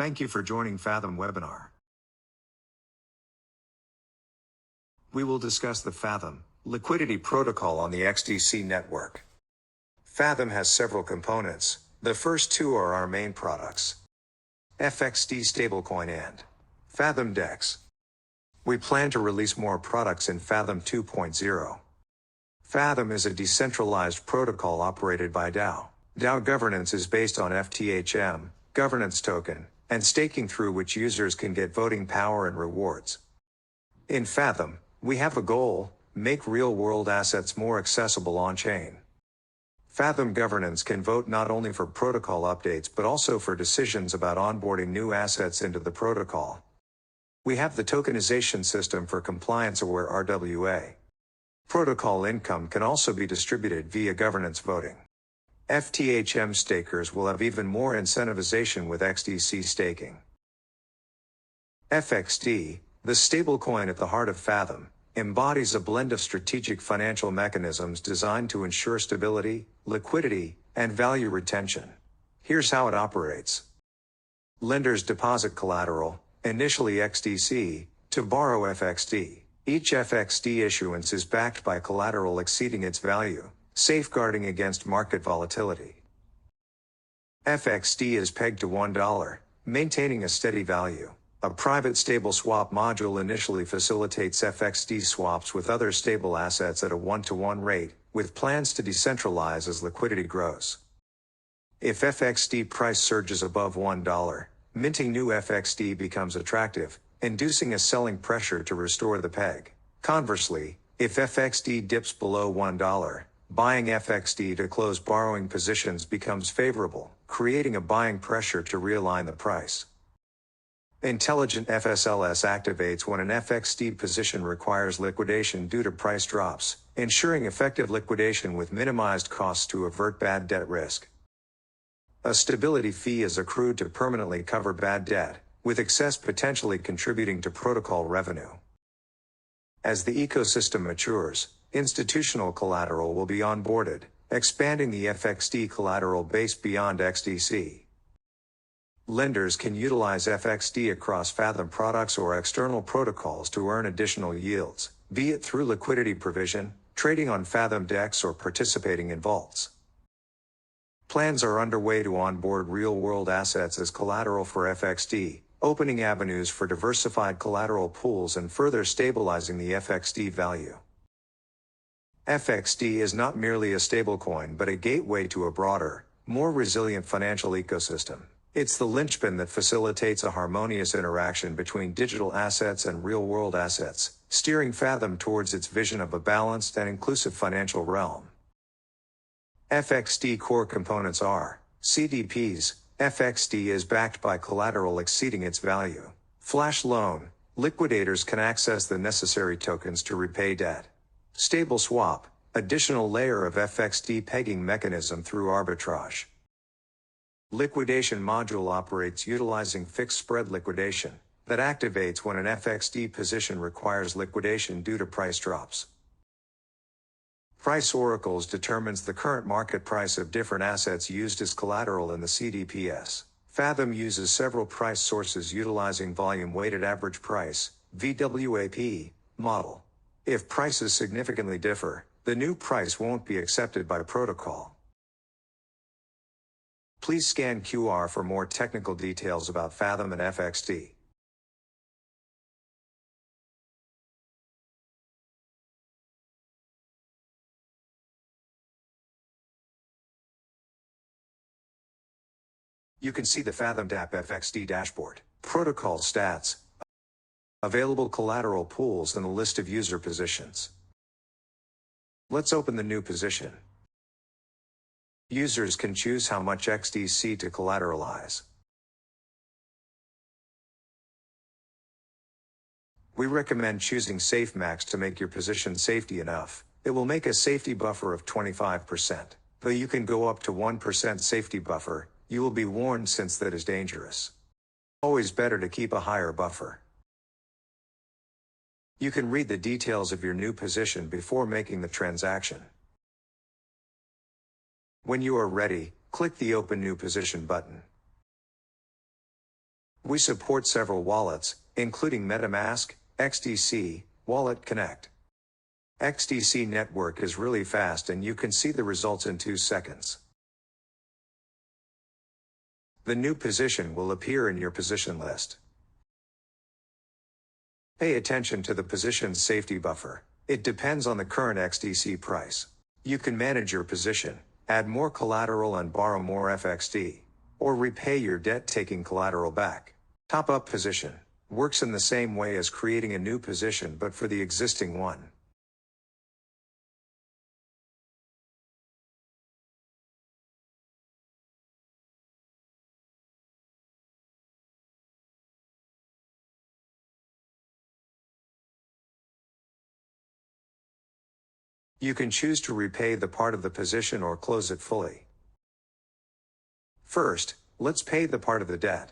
Thank you for joining Fathom webinar. We will discuss the Fathom Liquidity protocol on the XDC network. Fathom has several components. The first two are our main products: FXD stablecoin and Fathom DEX. We plan to release more products in Fathom 2.0. Fathom is a decentralized protocol operated by DAO. DAO governance is based on FTHM, governance token, and staking through which users can get voting power and rewards. In Fathom, we have a goal: make real-world assets more accessible on-chain. Fathom governance can vote not only for protocol updates but also for decisions about onboarding new assets into the protocol. We have the tokenization system for compliance-aware RWA. Protocol income can also be distributed via governance voting. FTHM stakers will have even more incentivization with XDC staking. FXD, the stablecoin at the heart of Fathom, embodies a blend of strategic financial mechanisms designed to ensure stability, liquidity, and value retention. Here's how it operates. Lenders deposit collateral, initially XDC, to borrow FXD. Each FXD issuance is backed by collateral exceeding its value, safeguarding against market volatility. FXD is pegged to $1, maintaining a steady value. A private stable swap module initially facilitates FXD swaps with other stable assets at a 1-to-1 rate, with plans to decentralize as liquidity grows. If FXD price surges above $1, minting new FXD becomes attractive, inducing a selling pressure to restore the peg. Conversely, if FXD dips below $1, buying FXD to close borrowing positions becomes favorable, creating a buying pressure to realign the price. Intelligent FSLS activates when an FXD position requires liquidation due to price drops, ensuring effective liquidation with minimized costs to avert bad debt risk. A stability fee is accrued to permanently cover bad debt, with excess potentially contributing to protocol revenue. As the ecosystem matures, institutional collateral will be onboarded, expanding the FXD collateral base beyond XDC. Lenders can utilize FXD across Fathom products or external protocols to earn additional yields, be it through liquidity provision, trading on Fathom DEX, or participating in vaults. Plans are underway to onboard real-world assets as collateral for FXD, opening avenues for diversified collateral pools and further stabilizing the FXD value. FXD is not merely a stablecoin but a gateway to a broader, more resilient financial ecosystem. It's the linchpin that facilitates a harmonious interaction between digital assets and real-world assets, steering Fathom towards its vision of a balanced and inclusive financial realm. FXD core components are CDPs. FXD is backed by collateral exceeding its value. Flash loan. Liquidators can access the necessary tokens to repay debt. Stable swap. Additional layer of FXD pegging mechanism through arbitrage. Liquidation module operates utilizing fixed spread liquidation that activates when an FXD position requires liquidation due to price drops. Price oracles determines the current market price of different assets used as collateral in the CDPs. Fathom uses several price sources utilizing volume weighted average price (VWAP) model. If prices significantly differ, the new price won't be accepted by protocol. Please scan QR for more technical details about Fathom and FXD. You can see the Fathom DApp FXD dashboard, protocol stats, available collateral pools, and a list of user positions. Let's open the new position. Users can choose how much XDC to collateralize. We recommend choosing SafeMax to make your position safety enough. It will make a safety buffer of 25%. Though you can go up to 1% safety buffer, you will be warned since that is dangerous. Always better to keep a higher buffer. You can read the details of your new position before making the transaction. When you are ready, click the Open New Position button. We support several wallets, including MetaMask, XDC, Wallet Connect. XDC network is really fast and you can see the results in 2 seconds. The new position will appear in your position list. Pay attention to the position's safety buffer. It depends on the current XDC price. You can manage your position, add more collateral and borrow more FXD, or repay your debt taking collateral back. Top up position works in the same way as creating a new position but for the existing one. You can choose to repay the part of the position or close it fully. First, let's pay the part of the debt.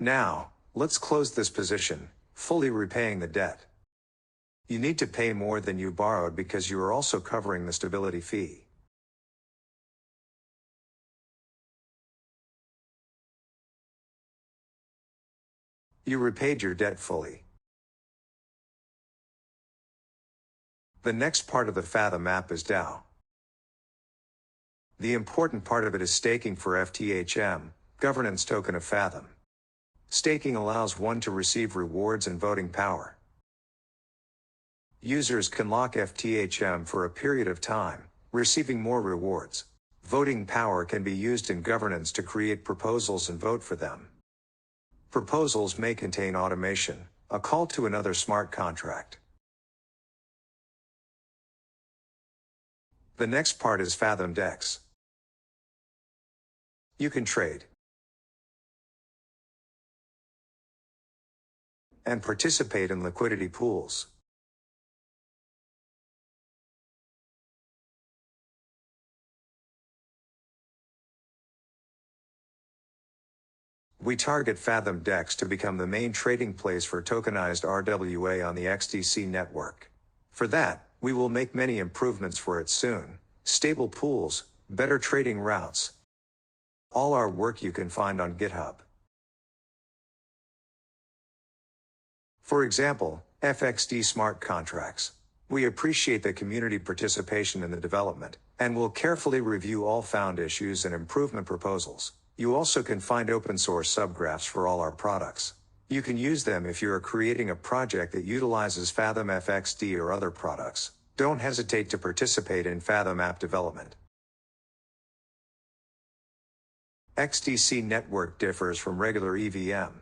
Now, let's close this position, fully repaying the debt. You need to pay more than you borrowed because you are also covering the stability fee. You repaid your debt fully. The next part of the Fathom app is DAO. The important part of it is staking for FTHM, governance token of Fathom. Staking allows one to receive rewards and voting power. Users can lock FTHM for a period of time, receiving more rewards. Voting power can be used in governance to create proposals and vote for them. Proposals may contain automation, a call to another smart contract. The next part is Fathom DEX. You can trade and participate in liquidity pools. We target Fathom DEX to become the main trading place for tokenized RWA on the XDC network. For that, we will make many improvements for it soon: stable pools, better trading routes. All our work you can find on GitHub. For example, FXD smart contracts. We appreciate the community participation in the development, and will carefully review all found issues and improvement proposals. You also can find open source subgraphs for all our products. You can use them if you are creating a project that utilizes Fathom FXD or other products. Don't hesitate to participate in Fathom app development. XDC network differs from regular EVM.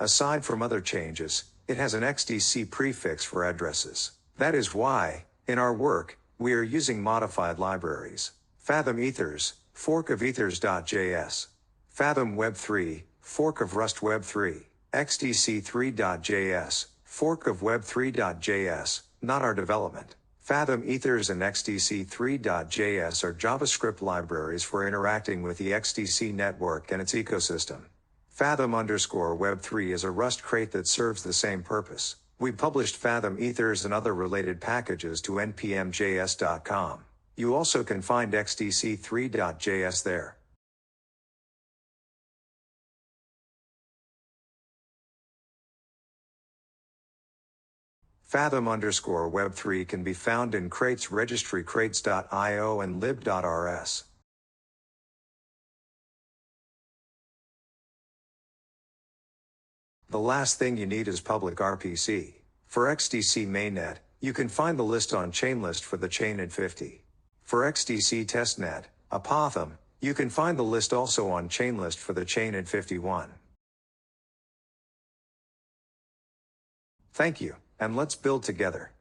Aside from other changes, it has an XDC prefix for addresses. That is why, in our work, we are using modified libraries. Fathom Ethers, fork of ethers.js. Fathom Web3, fork of Rust Web3. XDC3.js, fork of Web3.js, not our development. Fathom Ethers and XDC3.js are JavaScript libraries for interacting with the XDC network and its ecosystem. Fathom_Web3 is a Rust crate that serves the same purpose. We published Fathom Ethers and other related packages to npmjs.com. You also can find XDC3.js there. Fathom_Web3 can be found in crates registry crates.io and lib.rs. The last thing you need is public RPC. For XDC mainnet, you can find the list on Chainlist for the Chainnet 50. For XDC testnet, Apothem, you can find the list also on Chainlist for the Chainnet 51. Thank you, and let's build together.